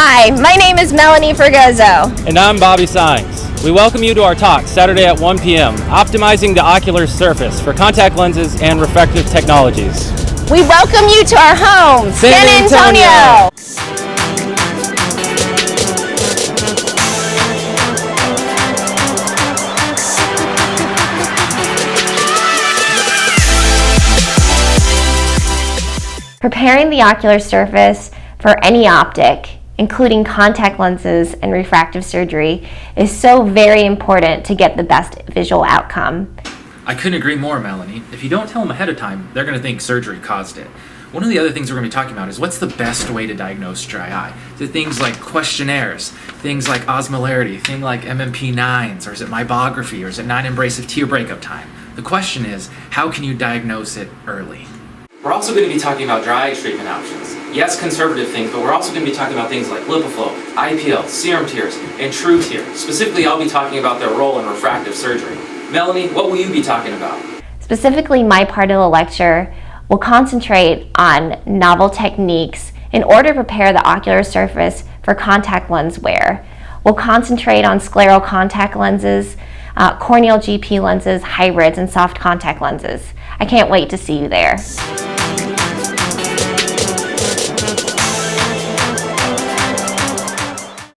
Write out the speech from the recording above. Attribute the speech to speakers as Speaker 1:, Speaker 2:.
Speaker 1: Hi, my name is Melanie Frogozo.
Speaker 2: And I'm Bobby Saenz. We welcome you to our talk Saturday at 1 p.m., Optimizing the Ocular Surface for Contact Lenses and Refractive Technologies.
Speaker 1: We welcome you to our home, San Antonio. Preparing the ocular surface for any optic, including contact lenses and refractive surgery, is so very important to get the best visual outcome.
Speaker 3: I couldn't agree more, Melanie. If you don't tell them ahead of time, they're going to think surgery caused it. One of the other things we're going to be talking about is what's the best way to diagnose dry eye. So things like questionnaires, things like osmolarity, things like MMP9s, or is it meibography, or is it non-abrasive tear breakup time? The question is, how can you diagnose it early? We're also going to be talking about dry eye treatment options. Yes, conservative things, but we're also going to be talking about things like LipiFlow, IPL, serum tears, and true tears. Specifically, I'll be talking about their role in refractive surgery. Melanie, what will you be talking about?
Speaker 1: Specifically, my part of the lecture will concentrate on novel techniques in order to prepare the ocular surface for contact lens wear. We'll concentrate on scleral contact lenses, corneal GP lenses, hybrids, and soft contact lenses. I can't wait to see you there.